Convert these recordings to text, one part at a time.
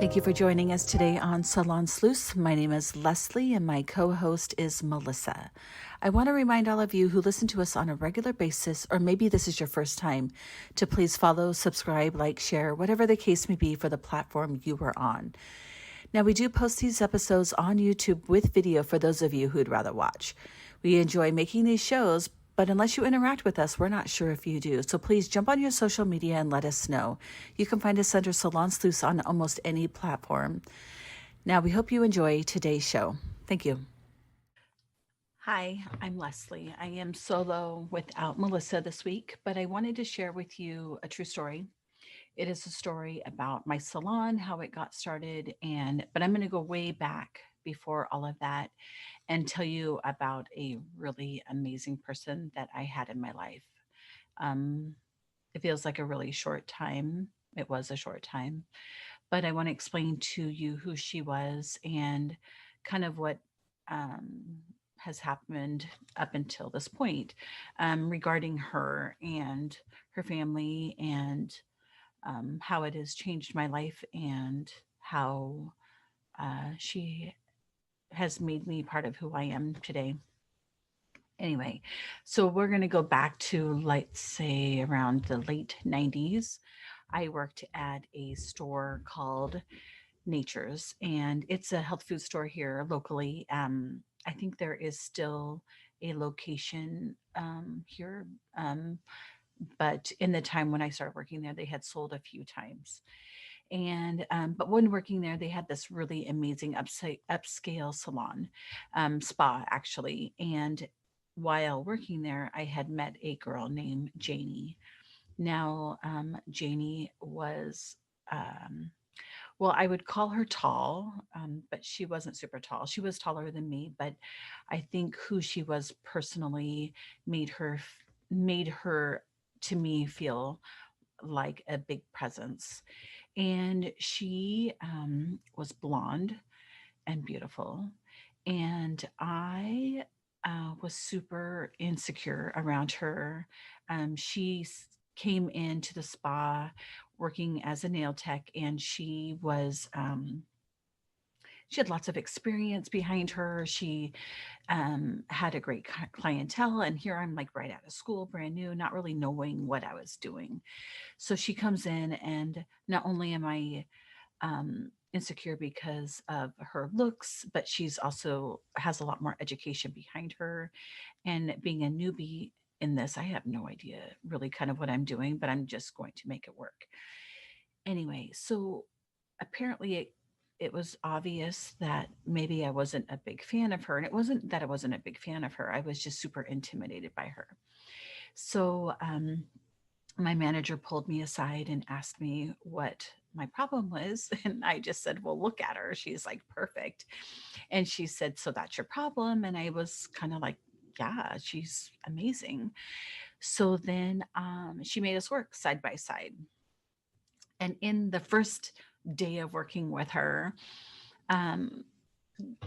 Thank you for joining us today on Salon Sleuths. My name is Leslie and my co-host is Melissa. I want to remind all of you who listen to us on a regular basis, or maybe this is your first time, to please follow, subscribe, like, share, whatever the case may be for the platform you are on. Now, we do post these episodes on YouTube with video for those of you who'd rather watch. We enjoy making these shows, but unless you interact with us, we're not sure if you do. So please jump on your social media and let us know. You can find us under Salon Sleuths on almost any platform. Now, we hope you enjoy today's show. Thank you. Hi, I'm Leslie. I am solo without Melissa this week, but I wanted to share with you a true story. It is a story about my salon, how it got started, but I'm going to go way back before all of that and tell you about a really amazing person that I had in my life. Um, it feels like a really short time. It was a short time, but I want to explain to you who she was and kind of what has happened up until this point regarding her and her family and how it has changed my life and how she has made me part of who I am today. Anyway, so we're going to go back to, let's say, around the late 90s. I worked at a store called Nature's, and it's a health food store here locally. I think there is still a location here, but in the time when I started working there, they had sold a few times. And but when working there, they had this really amazing upscale salon, spa actually. And while working there, I had met a girl named Janie. Now, Janie was, well, I would call her tall, but she wasn't super tall. She was taller than me, but I think who she was personally made her to me feel like a big presence. And she was blonde and beautiful. And I was super insecure around her. She came into the spa working as a nail tech, and she had lots of experience behind her. She had a great clientele, and here I'm like right out of school, brand new, not really knowing what I was doing. So she comes in, and not only am I insecure because of her looks, but she's also has a lot more education behind her. And being a newbie in this, I have no idea really kind of what I'm doing, but I'm just going to make it work. Anyway, so apparently it was obvious that maybe I wasn't a big fan of her. And it wasn't that I wasn't a big fan of her. I was just super intimidated by her. So my manager pulled me aside and asked me what my problem was. And I just said, well, look at her. She's like perfect. And she said, so that's your problem. And I was kind of like, yeah, she's amazing. So then she made us work side by side. And in the first day of working with her, um,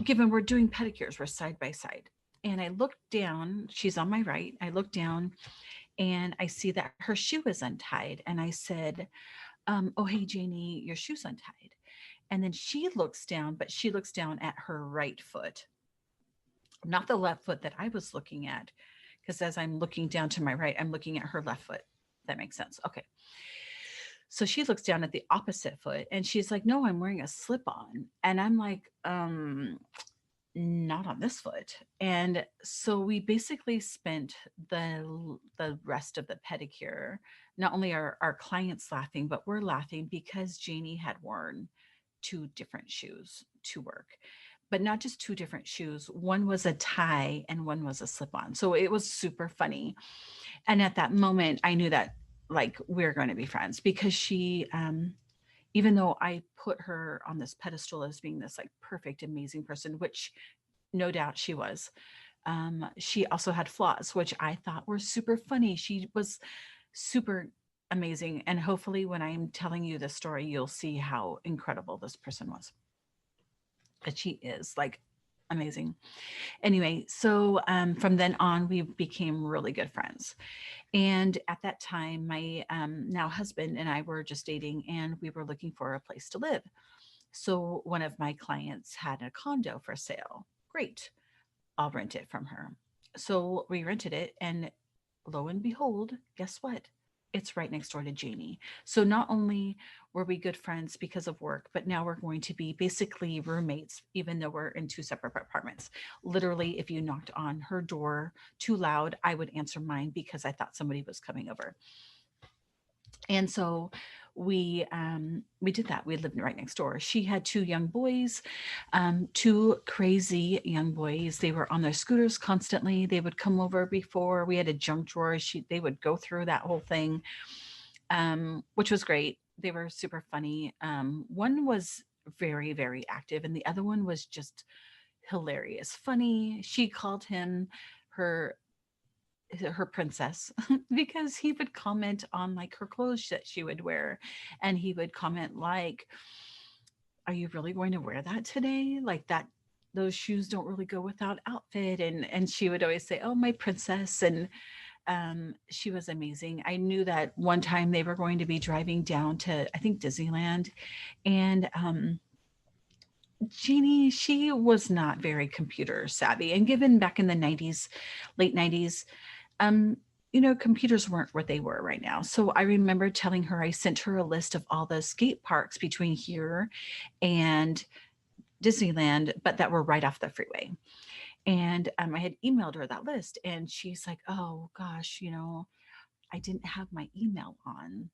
given we're doing pedicures, we're side by side. And I looked down, she's on my right. I looked down and I see that her shoe is untied. And I said, oh, hey, Janie, your shoe's untied. And then she looks down, but she looks down at her right foot, not the left foot that I was looking at. Because as I'm looking down to my right, I'm looking at her left foot. That makes sense. Okay. So she looks down at the opposite foot and she's like, no, I'm wearing a slip on. And I'm like, not on this foot. And so we basically spent the rest of the pedicure. Not only are our clients laughing, but we're laughing because Janie had worn two different shoes to work. But not just two different shoes. One was a tie and one was a slip on. So it was super funny. And at that moment, I knew that like we're going to be friends because she even though I put her on this pedestal as being this like perfect, amazing person, which no doubt she was, she also had flaws, which I thought were super funny. She was super amazing. And hopefully, when I'm telling you this story, you'll see how incredible this person was. But she is like amazing. Anyway, so from then on, we became really good friends. And at that time, my now husband and I were just dating and we were looking for a place to live. So one of my clients had a condo for sale. Great. I'll rent it from her. So we rented it, and lo and behold, guess what? It's right next door to Janie. So not only were we good friends because of work, but now we're going to be basically roommates, even though we're in two separate apartments. Literally, if you knocked on her door too loud, I would answer mine because I thought somebody was coming over. And so we did that. We lived right next door. She had two young boys, two crazy young boys. They were on their scooters constantly. They would come over before we had a junk drawer. They would go through that whole thing, which was great. They were super funny. One was very, very active, and the other one was just hilarious, funny. She called him her her princess because he would comment on like her clothes that she would wear, and he would comment like, are you really going to wear that today, like that, those shoes don't really go with that outfit. And she would always say, oh, my princess. And she was amazing. I knew that one time they were going to be driving down to, I think, Disneyland, and Jeannie, she was not very computer savvy, and given back in the 90s, late 90s, um, computers weren't what they were right now. So I remember telling her, I sent her a list of all the skate parks between here and Disneyland, but that were right off the freeway. And I had emailed her that list, and she's like, oh gosh, I didn't have my email on.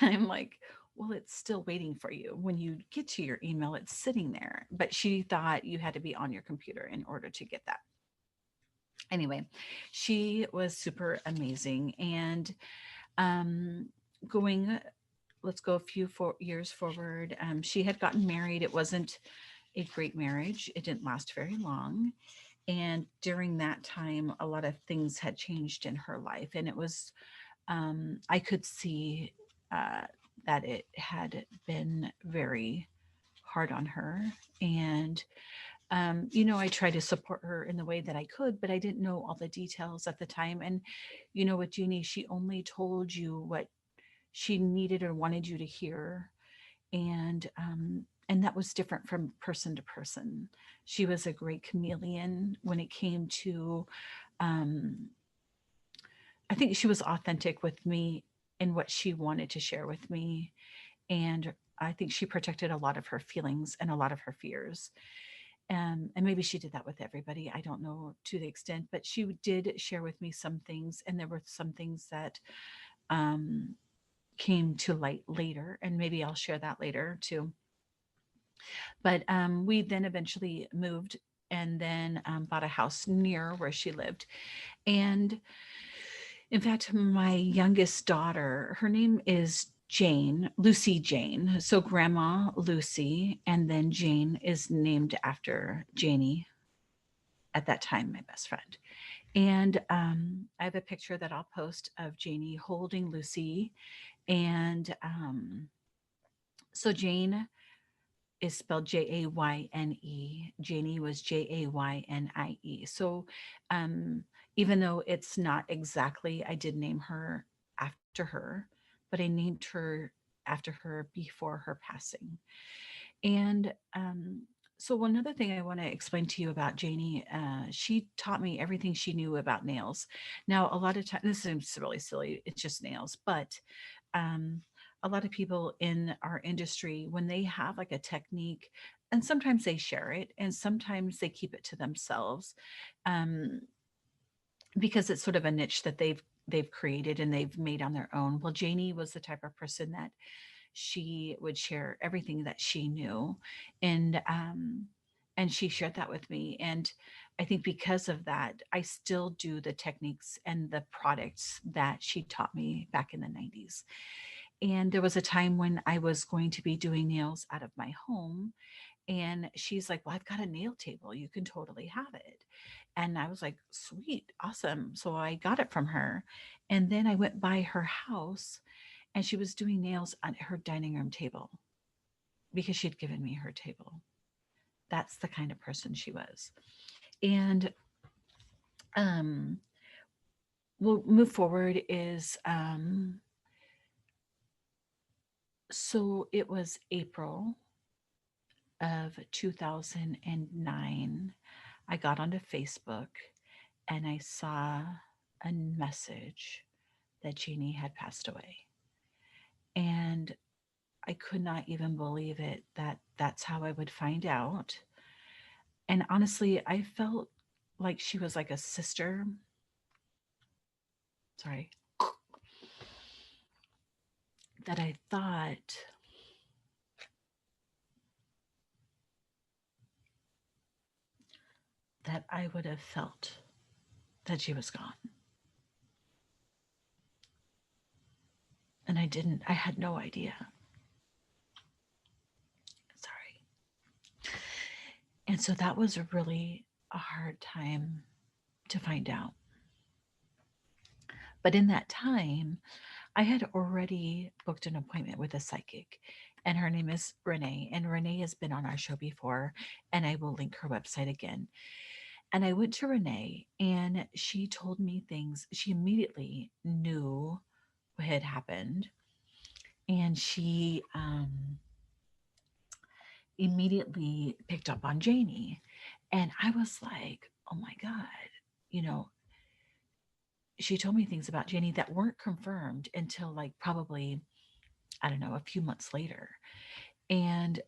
And I'm like, well, it's still waiting for you. When you get to your email, it's sitting there. But she thought you had to be on your computer in order to get that. Anyway, she was super amazing. And um, going, let's go a few years forward. She had gotten married. It wasn't a great marriage, it didn't last very long. And during that time, a lot of things had changed in her life. And it was, I could see uh, that it had been very hard on her. And I tried to support her in the way that I could, but I didn't know all the details at the time. And, with Jeannie, she only told you what she needed or wanted you to hear. And that was different from person to person. She was a great chameleon when it came to, um, I think she was authentic with me in what she wanted to share with me. And I think she protected a lot of her feelings and a lot of her fears. And maybe she did that with everybody. I don't know to the extent, but she did share with me some things. And there were some things that um, came to light later. And maybe I'll share that later too. But we then eventually moved and then bought a house near where she lived. And in fact, my youngest daughter, her name is Jane, Lucy Jane. So Grandma Lucy, and then Jane is named after Janie, at that time, my best friend. And I have a picture that I'll post of Janie holding Lucy. And so Jane is spelled Jayne. Janie was Jaynie. So even though it's not exactly, I did name her after her, but I named her after her before her passing. And so one other thing I want to explain to you about Janie, she taught me everything she knew about nails. Now, a lot of times, this seems really silly, it's just nails, but um, a lot of people in our industry, when they have like a technique, and sometimes they share it and sometimes they keep it to themselves, um, because it's sort of a niche that they've created and they've made on their own. Well, Janie was the type of person that she would share everything that she knew, and and she shared that with me. And I think because of that, I still do the techniques and the products that she taught me back in the 90s. And there was a time when I was going to be doing nails out of my home. And she's like, well, I've got a nail table. You can totally have it. And I was like, sweet, awesome. So I got it from her. And then I went by her house, and she was doing nails on her dining room table because she'd given me her table. That's the kind of person she was. And um, we'll move forward is so it was April. of 2009, I got onto Facebook and I saw a message that Jeannie had passed away. And I could not even believe it that that's how I would find out. And honestly, I felt like she was like a sister. Sorry. That I thought that I would have felt that she was gone. And I didn't, I had no idea. Sorry. And so that was really a hard time to find out. But in that time, I had already booked an appointment with a psychic, and her name is Renee. And Renee has been on our show before, and I will link her website again. And I went to Renee, and she told me things. She immediately knew what had happened, and she immediately picked up on Janie. And I was like, oh my God, you know, she told me things about Janie that weren't confirmed until like probably, I don't know, a few months later. And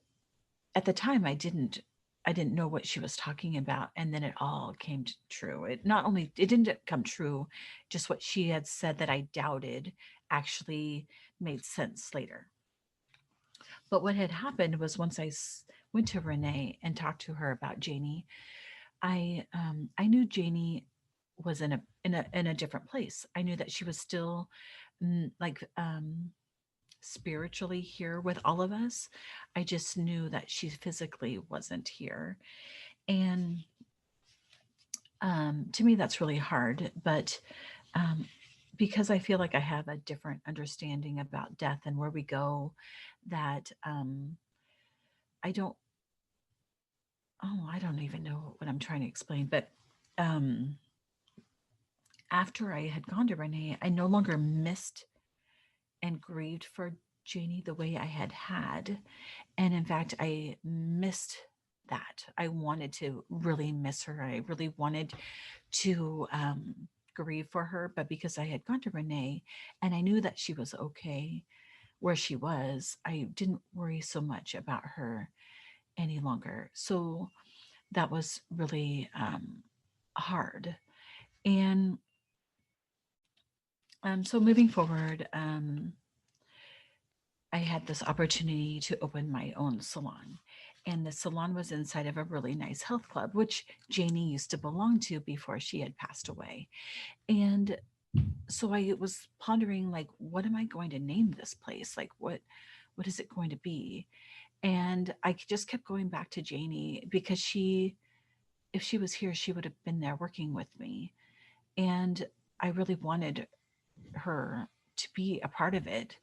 at the time I didn't know what she was talking about, and then it all came true. It not only it didn't come true, just what she had said that I doubted actually made sense later. But what had happened was once went to Renee and talked to her about Janie, I knew Janie was in a different place. I knew that she was still like spiritually here with all of us. I just knew that she physically wasn't here. And to me, that's really hard. But um, because I feel like I have a different understanding about death and where we go, that I don't, oh, I don't even know what I'm trying to explain. But um, after I had gone to Renee, I no longer missed and grieved for Janie the way I had had. And in fact, I missed that. I wanted to really miss her. I really wanted to grieve for her. But because I had gone to Renee and I knew that she was okay where she was, I didn't worry so much about her any longer. So that was really hard. And so moving forward, I had this opportunity to open my own salon. And the salon was inside of a really nice health club, which Janie used to belong to before she had passed away. And so I was pondering, like, what am I going to name this place? Like, what is it going to be? And I just kept going back to Janie because if she was here, she would have been there working with me. And I really wanted her to be a part of it.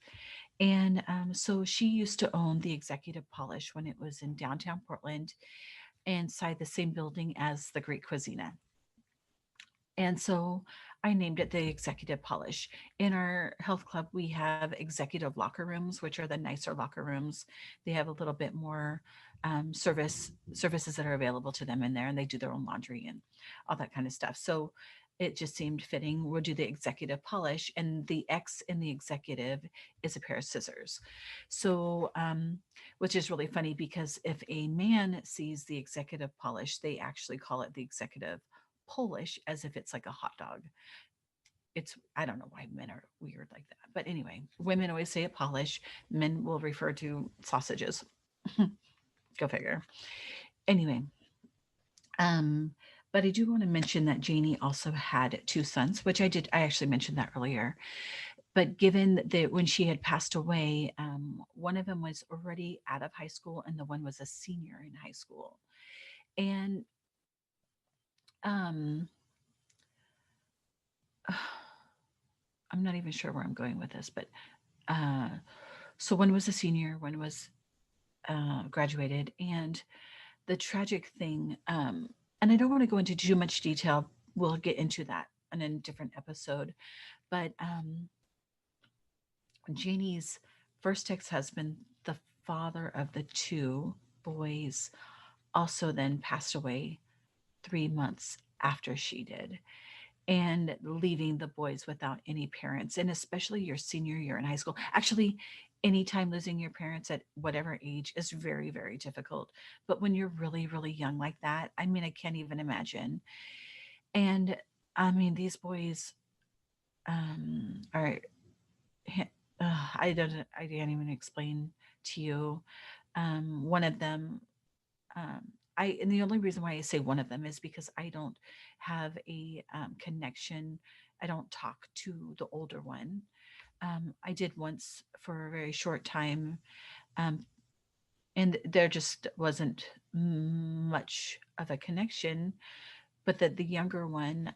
And so she used to own the Executive Polish when it was in downtown Portland, inside the same building as the Great Cuisina. And so I named it the Executive Polish. In our health club, we have executive locker rooms, which are the nicer locker rooms. They have a little bit more services that are available to them in there, and they do their own laundry and all that kind of stuff. So it just seemed fitting. We'll do the executive polish, and the X in the executive is a pair of scissors. So, which is really funny because if a man sees the executive polish, they actually call it the executive Polish as if it's like a hot dog. It's, I don't know why men are weird like that. But anyway, women always say it polish. Men will refer to sausages. Go figure. Anyway, um, but I do want to mention that Janie also had two sons, which I actually mentioned that earlier. But given that when she had passed away, one of them was already out of high school and the one was a senior in high school. And um, I'm not even sure where I'm going with this, but uh, so one was a senior, one was graduated, and the tragic thing, and I don't want to go into too much detail. We'll get into that in a different episode. But Janie's first ex-husband, the father of the two, boys also then passed away 3 months after she did, and leaving the boys without any parents. And especially your senior year in high school. Actually, anytime losing your parents at whatever age is very, very difficult. But when you're really, really young like that, I mean, I can't even imagine. And I mean, these boys are, I can't even explain to you. One of them, and the only reason why I say one of them is because I don't have a connection. I don't talk to the older one. I did once for a very short time, um, and there just wasn't much of a connection. But the younger one,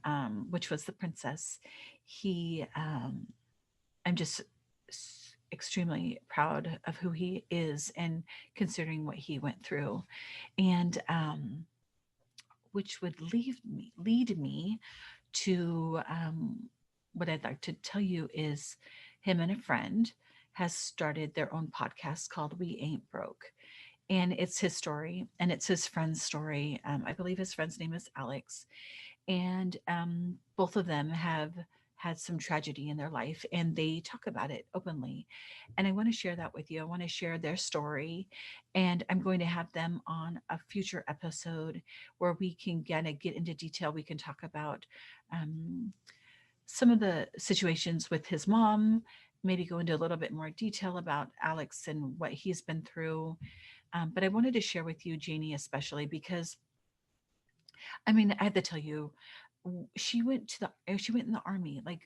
which was the princess, he, I'm just extremely proud of who he is and considering what he went through. And which would lead me to what I'd like to tell you is him and a friend has started their own podcast called We Ain't Broke. And it's his story and it's his friend's story. I believe his friend's name is Alex. And both of them have had some tragedy in their life and they talk about it openly. And I want to share that with you. I want to share their story. And I'm going to have them on a future episode where we can kind of get into detail. We can talk about um, some of the situations with his mom, maybe go into a little bit more detail about Alex and what he's been through. But I wanted to share with you, Janie, especially because I mean, I have to tell you, she went in the army. Like,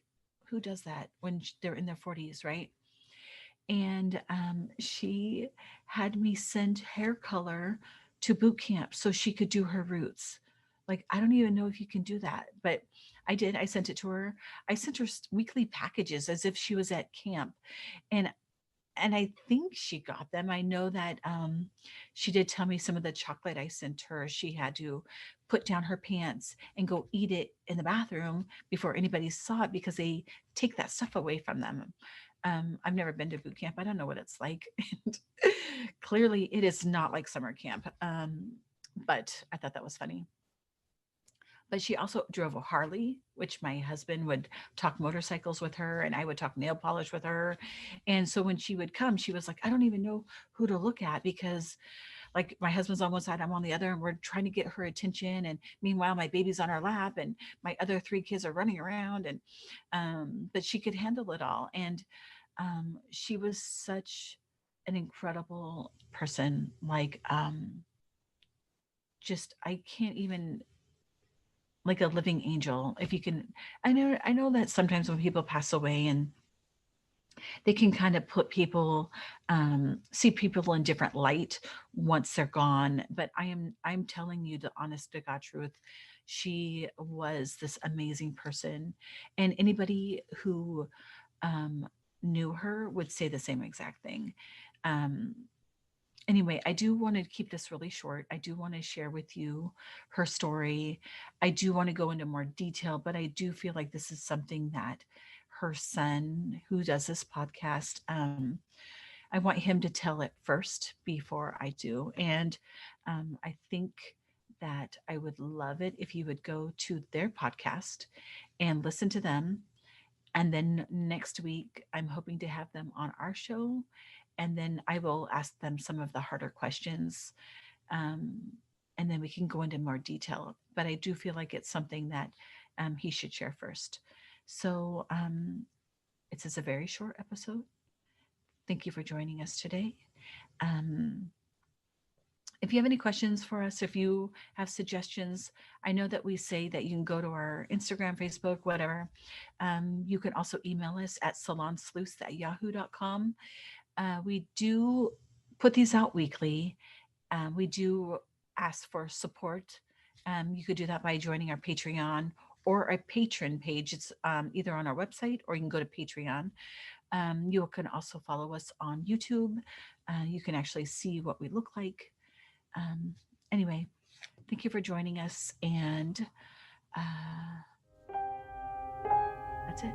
who does that when they're in their 40s, right? And she had me send hair color to boot camp so she could do her roots. Like, I don't even know if you can do that, but I did. I sent it to her. I sent her weekly packages as if she was at camp. And I think she got them. I know that she did tell me some of the chocolate I sent her. She had to put down her pants and go eat it in the bathroom before anybody saw it because they take that stuff away from them. I've never been to boot camp. I don't know what it's like. And clearly, it is not like summer camp. But I thought that was funny. But she also drove a Harley, which my husband would talk motorcycles with her and I would talk nail polish with her. And so when she would come, she was like, I don't even know who to look at because like my husband's on one side, I'm on the other, and we're trying to get her attention. And meanwhile, my baby's on her lap and my other three kids are running around. And but she could handle it all. And she was such an incredible person. Like just I can't even like a living angel if you can. I know that sometimes when people pass away and they can kind of put people see people in different light once they're gone, but I'm telling you the honest to God truth. She was this amazing person, and anybody who um, knew her would say the same exact thing. um, anyway, I do want to keep this really short. I do want to share with you her story. I do want to go into more detail, but I do feel like this is something that her son, who does this podcast, I want him to tell it first before I do. And I think that I would love it if you would go to their podcast and listen to them. And then next week, I'm hoping to have them on our show. And then I will ask them some of the harder questions. Um, and then we can go into more detail. But I do feel like it's something that he should share first. So it is a very short episode. Thank you for joining us today. Um, if you have any questions for us, if you have suggestions, I know that we say that you can go to our Instagram, Facebook, whatever. You can also email us at salonsleuth@yahoo.com. We do put these out weekly. We do ask for support. You could do that by joining our Patreon or a patron page. It's either on our website or you can go to Patreon. You can also follow us on YouTube. You can actually see what we look like. Um, anyway, thank you for joining us. And that's it.